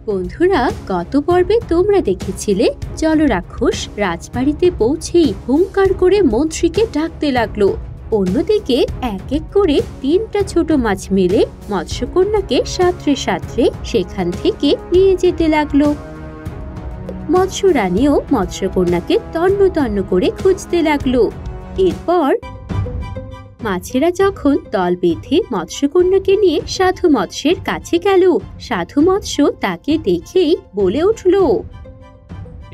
বন্ধুরা, গত পর্বে তোমরা দেখেছিলে জলরাক্ষস রাজবাড়িতে পৌঁছেই হুঙ্কার করে মন্ত্রীকে ডাকতে লাগলো। অন্যদিকে এক এক করে 3টা ছোট মাছ মিলে মৎস্যকন্যাকে সাঁতরে সাঁতরে সেখান থেকে নিয়ে যেতে লাগলো। মৎস্য রানীও মৎস্যকন্যাকে তন্ন তন্ন করে খুঁজতে লাগলো। এরপর মাছেরা যখন দল বেঁধে মৎস্যকন্যাকে নিয়ে সাধু মৎস্যের কাছে গেল, সাধু মৎস্য তাকে দেখেই বলে উঠল,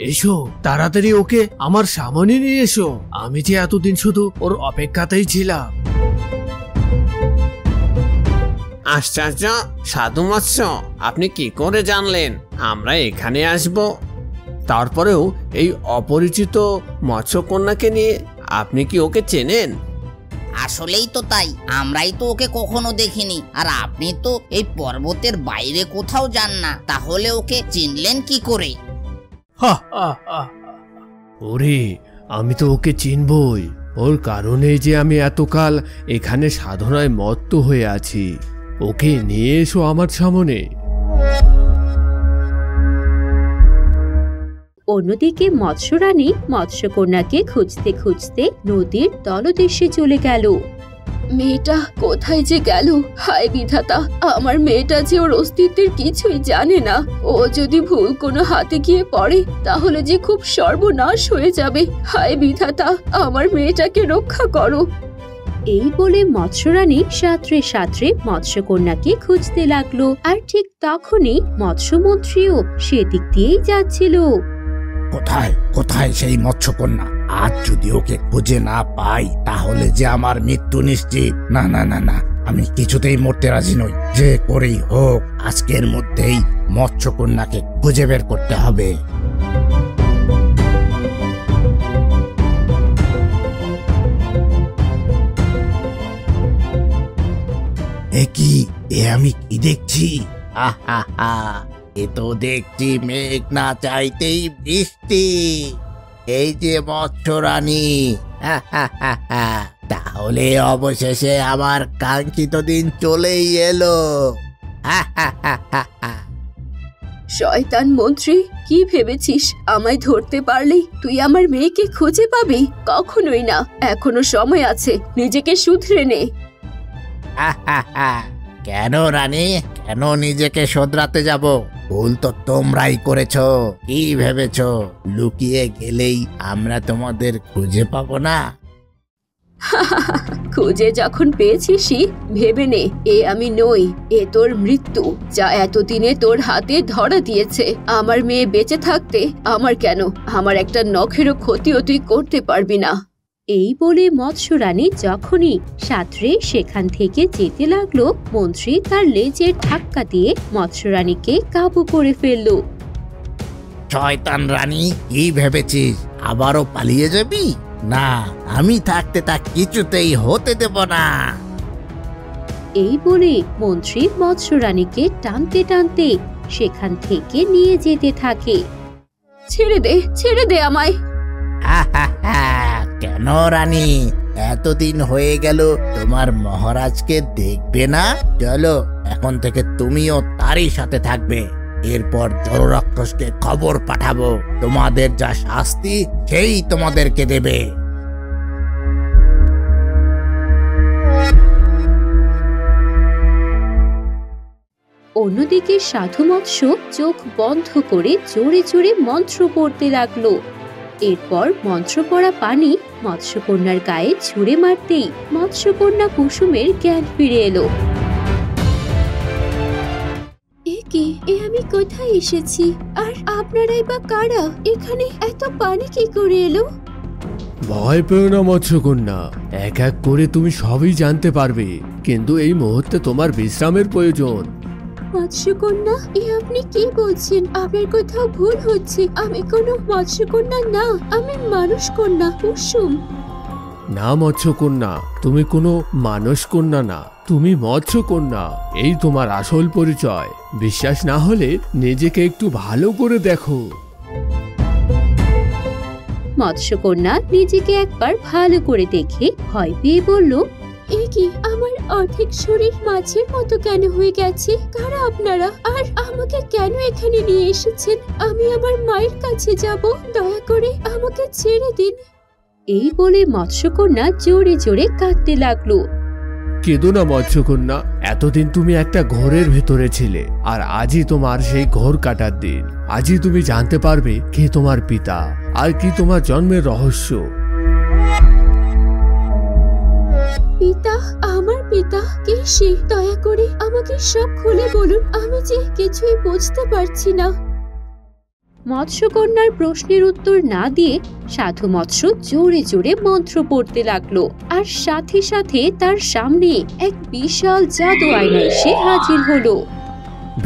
এসো তাড়াতাড়ি ওকে আমার সামনে নিয়ে এসো। আমি যে এতদিন শুধু ওর অপেক্ষাতেই ছিলাম। আশ্চর্য, সাধু মৎস্য, আপনি কি করে জানলেন আমরা এখানে আসব? তারপরেও এই অপরিচিত মৎস্যকন্যাকে নিয়ে আপনি কি ওকে চেনেন? আসলেই তো তাই, আমরাই তো ওকে কখনো দেখিনি। আর আপনি তো এই পর্বতের বাইরে কোথাও যান না, তাহলে ওকে চিনলেন কি করে? ওরে, আমি তো ওকে চিনবই। ওর কারণে যে আমি এতকাল এখানে সাধনায় মত্ত হয়ে আছি। ওকে নিয়ে এসো আমার সামনে। অন্যদিকে মৎস্যরানী মৎস্যকন্যাকে খুঁজতে খুঁজতে নদীর তলদেশে চলে গেল। মেয়েটা কোথায় যে গেল? হায় বিধাতা, আমার মেয়েটা যে ওর অস্তিত্বের কিছুই জানে না। ও যদি ভুল কোনো হাতে গিয়ে পড়ে তাহলে যে খুব সর্বনাশ হয়ে যাবে। হায় বিধাতা, আমার মেয়েটাকে রক্ষা করো। এই বলে মৎস্যরানী সাঁতরে সাঁতরে মৎস্যকন্যাকে খুঁজতে লাগলো। আর ঠিক তখনই মৎস্যমন্ত্রীও সেদিক দিয়েই যাচ্ছিল। কোথায় কোথায় সেই মৎস্যকন্যা? আজ যদি ওকে খুঁজে না পাই তাহলে যে আমার মৃত্যু নিশ্চিত। না না না না, আমি কিছুতেই মরতে রাজি নই। যে করেই হোক আজকের মধ্যেই মৎস্যকন্যাকে খুঁজে বের করতে হবে। এ আমি কি দেখছি? এ তো দেখছি মেঘ না চাইতেই বৃষ্টি। এই যে মৎস্যরানী, তাহলে অবশেষে আমার কাঙ্ক্ষিত দিন চলেই এলো। শয়তান মন্ত্রী, কি ভেবেছিস আমায় ধরতে পারলেই তুই আমার মেয়েকে খুঁজে পাবি? কখনোই না, এখনো সময় আছে, নিজেকে শুধরে নে। কেন রানী, কেন নিজেকে শোধরাতে যাব? ভুল তো তোমরাই করেছো। কি ভেবেছো লুকিয়ে গেলেই আমরা তোমাদের খুঁজে পাবো না? খুঁজে যখন পেয়েছিসই ভেবে নে এ আমি নই, এ তোর মৃত্যু, যা এতদিনে তোর হাতে ধরা দিয়েছে। আমার মেয়ে বেঁচে থাকতে আমার কেন, আমার একটা নখেরও ক্ষতিও তুই করতে পারবি না। এই বলে মৎস্যরানী যখনই সাঁতরে সেখান থেকে যেতে লাগলো, মন্ত্রী তার লেজের ধাক্কা দিয়ে মৎস্যরানীকে কাবু করে ফেলল। শয়তান রানী, কি ভেবেছিস আবারও পালিয়ে যাবি? না, আমি থাকতে তা কিছুতেই হতে দেব না। এই বলে মন্ত্রী মৎস্যরানীকে টানতে টানতে সেখান থেকে নিয়ে যেতে থাকে। ছেড়ে দে আমায়। কেন রানী, এতদিন হয়ে গেল তোমার মহারাজকে দেখবে না? চলো, এখন থেকে তুমিও তারই সাথে থাকবে। এরপর জলরাক্ষসকে খবর পাঠাবো, তোমাদের যা শাস্তি সেই তোমাদেরকে দেবে। অন্যদিকে সাধু মৎস্য চোখ বন্ধ করে জোরে জোরে মন্ত্র পড়তে লাগলো। এরপর মন্ত্র পড়া পানি মৎস্যকন্যার গায়ে ছুঁড়ে মারতেই মৎস্যকন্যা কুসুমের জ্ঞান ফিরে এলো। এ আমি কোথায় এসেছি? আর আপনারাই বা কারা? এখানে এত পানি কি করে এলো? ভয় পেও না মৎস্যকন্যা, এক এক করে তুমি সবই জানতে পারবে, কিন্তু এই মুহূর্তে তোমার বিশ্রামের প্রয়োজন। মৎস্যকন্যা, আপনি কি বলছেন? আপনার কোথাও ভুল হচ্ছে। আমি কোনো মৎস্যকন্যা না, আমি মানুষ কন্যা কুসুম। না মৎস্যকন্যা, তুমি কোনো মানুষ কন্যা না, তুমি মৎস্যকন্যা। এই তোমার আসল পরিচয়। বিশ্বাস না হলে নিজেকে একটু ভালো করে দেখো। মৎস্যকন্যা নিজেকে একবার ভালো করে দেখে ভয় পেয়ে বলল, এ কি, আমার অর্ধেক শরীর মাছের মতো কেন হয়ে গেছে? কারা আপনারা, আর আমাকে কেন এখানে নিয়ে এসেছেন? আমি আমার মায়ের কাছে যাব, দয়া করে আমাকে ছেড়ে দিন। এই বলে মৎস্যকন্যা জোরে জোরে কাঁদতে লাগলো। কেঁদো না মৎস্যকন্যা, এতদিন তুমি একটা ঘোরের ভেতরে ছিলে, আর আজই তোমার সেই ঘোর কাটার দিন। আজই তুমি জানতে পারবে কে তোমার পিতা আর কি তোমার জন্মের রহস্য। পিতা? আমার পিতা? কে সে? দয়া করে আমাকে সব খুলে বলুন, আমি যে কিছুই বুঝতে পারছি না। মৎস্যকন্যার প্রশ্নের উত্তর না দিয়ে সাধু মৎস্য জোরে জোরে মন্ত্র পড়তে লাগলো, আর সাথে সাথে তার সামনে এক বিশাল জাদু আয়না এসে হাজির হলো।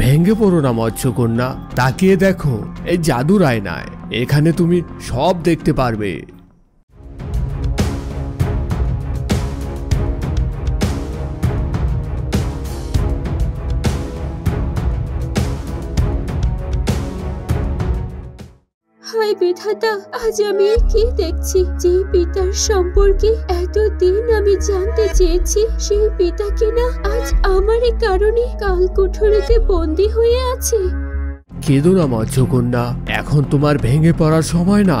ভেঙে পড়ো না মৎস্যকন্যা, তাকিয়ে দেখো এই জাদুর আয়নায়, এখানে তুমি সব দেখতে পারবে। হায় বিধাতা, আজ আমি কি দেখছি? যে পিতার সম্পর্কে এতদিন আমি জানতে চেয়েছি, সেই পিতা কিনা আজ আমারই কারণে কালকুঠুরিতে বন্দী হয়ে আছে। কেঁদো না মৎস্যকন্যা, এখন তোমার ভেঙে পড়ার সময় না।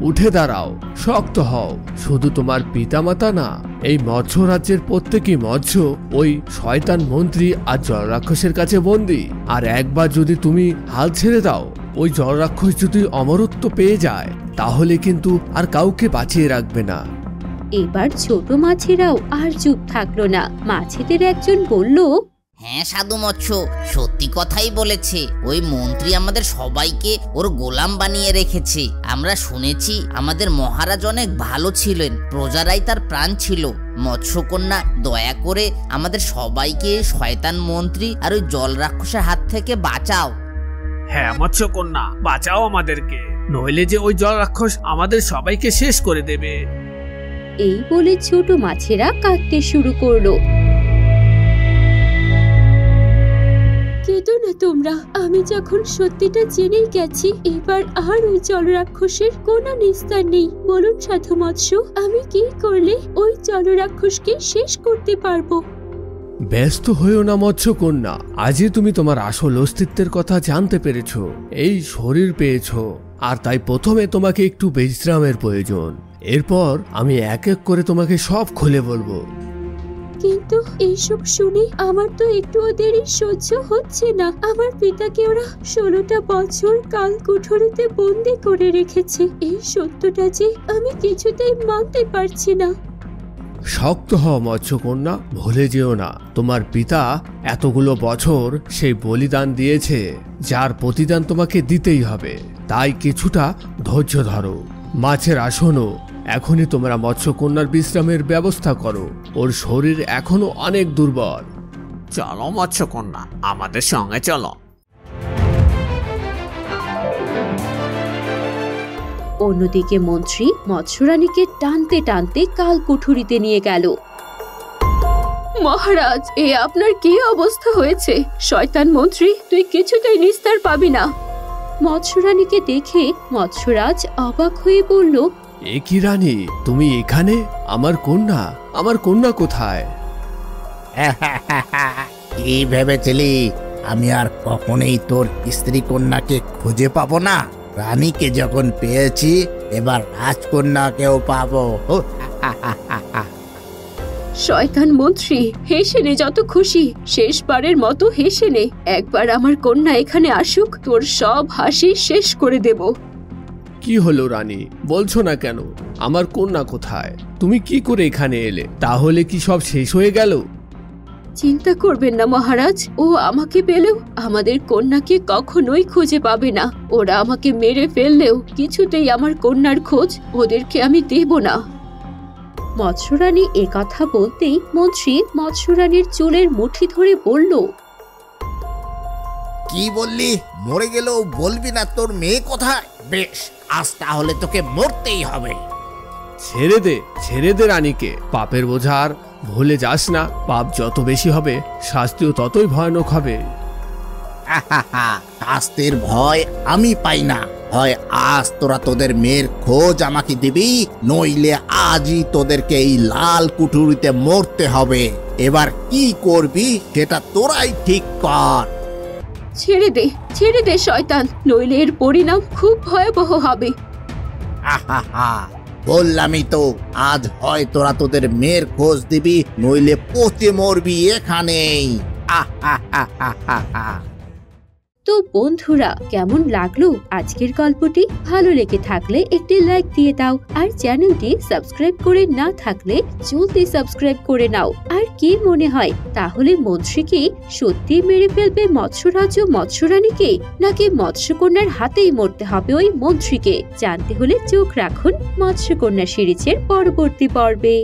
উঠে দাঁড়াও, শক্ত হও। শুধু তোমার পিতামাতা না, এই মৎস্য রাজ্যের প্রত্যেকই মৎস্য ওই শয়তান মন্ত্রী আর জলরাক্ষসের কাছে বন্দী। আর একবার যদি তুমি হাল ছেড়ে দাও, ওই জলরাক্ষস যদি অমরত্ব পেয়ে যায়, তাহলে কিন্তু আর কাউকে বাঁচিয়ে রাখবে না। এবার ছোট মাছেরাও আর চুপ থাকলো না। মাছেদের একজন বলল, হ্যাঁ সাধু মৎস্য, সত্যি কথাই বলেছে। ওই মন্ত্রী আমাদের সবাইকে ওর গোলাম বানিয়ে রেখেছে। আমরা শুনেছি আমাদের মহারাজ অনেক ভালো ছিলেন, প্রজারাই তার প্রাণ ছিল। মৎস্যকন্যা, দয়া করে আমাদের সবাইকে শয়তান মন্ত্রী আর ওই জল রাক্ষসের হাত থেকে বাঁচাও। হ্যাঁ মৎস্যকন্যা, বাঁচাও আমাদেরকে, নইলে যে ওই জল রাক্ষস আমাদের সবাইকে শেষ করে দেবে। এই বলে ছোট মাছেরা কাঁদতে শুরু করলো। কেঁদো না তোমরা, আমি যখন সত্যিটা জেনেই গেছি, এবার আর ওই জলরাক্ষসের কোনো নিস্তার নেই। বলুন সাধু মৎস্য, আমি কি করলে ওই জলরাক্ষসকে শেষ করতে পারবো? ব্যস্ত হয়েও না মৎস্যকন্যা, আজই তুমি তোমার আসল অস্তিত্বের কথা জানতে পেরেছো। এই শরীর পেয়েছো, আর তাই প্রথমে তোমাকে একটু বিশ্রামের প্রয়োজন। এরপর আমি এক এক করে তোমাকে সব খুলে বলবো। কিন্তু এইসব শুনে আমার তো একটুও দেরি সহ্য হচ্ছে না। আমার পিতাকে ওরা 16টা বছর কালকুঠুরিতে বন্দি করে রেখেছে। এই সত্যটা যে আমি কিছুতেই মানতে পারছি না। শক্ত হও মৎস্যকন্যা, ভুলে যেও না তোমার পিতা এতগুলো বছর সেই বলিদান দিয়েছে, যার প্রতিদান তোমাকে দিতেই হবে। তাই কিছুটা ধৈর্য ধরো। মাছের আসনও এখনই তোমরা মৎস্যকন্যার বিশ্রামের ব্যবস্থা করো। ওর শরীর এখনো অনেক দুর্বল। চলো মৎস্যকন্যা, আমাদের সঙ্গে চলো। অন্যদিকে মন্ত্রী মৎস্যরানীকে টানতে টানতে কালকুঠুরিতে নিয়ে গেল। মহারাজ, এ আপনার কি অবস্থা হয়েছে? শয়তান মন্ত্রী, তুই কিছুতেই নিস্তার পাবি না। মৎস্যরানীকে দেখে মৎস্যরাজ অবাক হয়ে বলল, এ কি রানী, তুমি এখানে? আমার কন্যা কোথায়? কি ভেবেছিলি আমি আর কখনোই তোর স্ত্রী কন্যাকে খুঁজে পাবো না? রানীকে যখন পেয়েছি, এবার রাজকন্যাকেও পাবো। শয়তান মন্ত্রী, হেসে নে যত খুশি, শেষবারের মতো হেসে নে। একবার আমার কন্যা এখানে আসুক, তোর সব হাসি শেষ করে দেব। কি হলো রানী, বলছো না কেন? আমার কন্যা কোথায়? তুমি কি করে এখানে এলে? তাহলে কি সব শেষ হয়ে গেল? চিন্তা করবেন না মহারাজ, ও আমাকে পেলেও আমাদের কন্যাকে কখনোই খুঁজে পাবে না। ওরা আমাকে মেরে ফেললেও কিছুতেই আমার কন্যার খোঁজ ওদেরকে আমি দেব না। মৎস্যরানী একথা বলতেই মন্ত্রী মৎস্যরানীর চুলের মুঠি ধরে বলল, কি বললি? মরে গেলেও বলবি না তোর মেয়ে কোথায়? বেশ, আজ তাহলে তোকে মরতেই হবে। ছেড়ে দে রানীকে। পাপের বোঝার ভুলে যাস না। পাপ যত বেশি হবে, শাস্তিও ততই ভয়ানক হবে। শাস্তির ভয় আমি পাই না। হয় আজ তোরা তোদের মেয়ের খোঁজ আমাকে দিবি, নইলে আজই তোদেরকে এই লাল কুঠুরিতে মরতে হবে। এবার কি করবি সেটা তোরাই ঠিক কর। ছেড়ে দে শয়তান, নইলে এর পরিণাম খুব ভয়াবহ হবে। আহাহা, বললামই তো, আজ হয় তোরা তোদের মেয়ের খোঁজ দিবি, নইলে পচে মরবি এখানেই। আহাহাহাহা। তো বন্ধুরা, কেমন লাগলো আজকের গল্পটি? ভালো লেগে থাকলে একটি লাইক দিয়ে দাও, আর চ্যানেলটি সাবস্ক্রাইব করে না থাকলে জলদি সাবস্ক্রাইব করে নাও। আর কি মনে হয়, তাহলে মন্ত্রী কি সত্যি মেরে ফেলবে মৎস্যরাজ ও মৎস্যরানীকে, নাকি মৎস্যকন্যার হাতেই মরতে হবে ওই মন্ত্রীকে? জানতে হলে চোখ রাখুন মৎস্যকন্যা সিরিজের পরবর্তী পর্বে।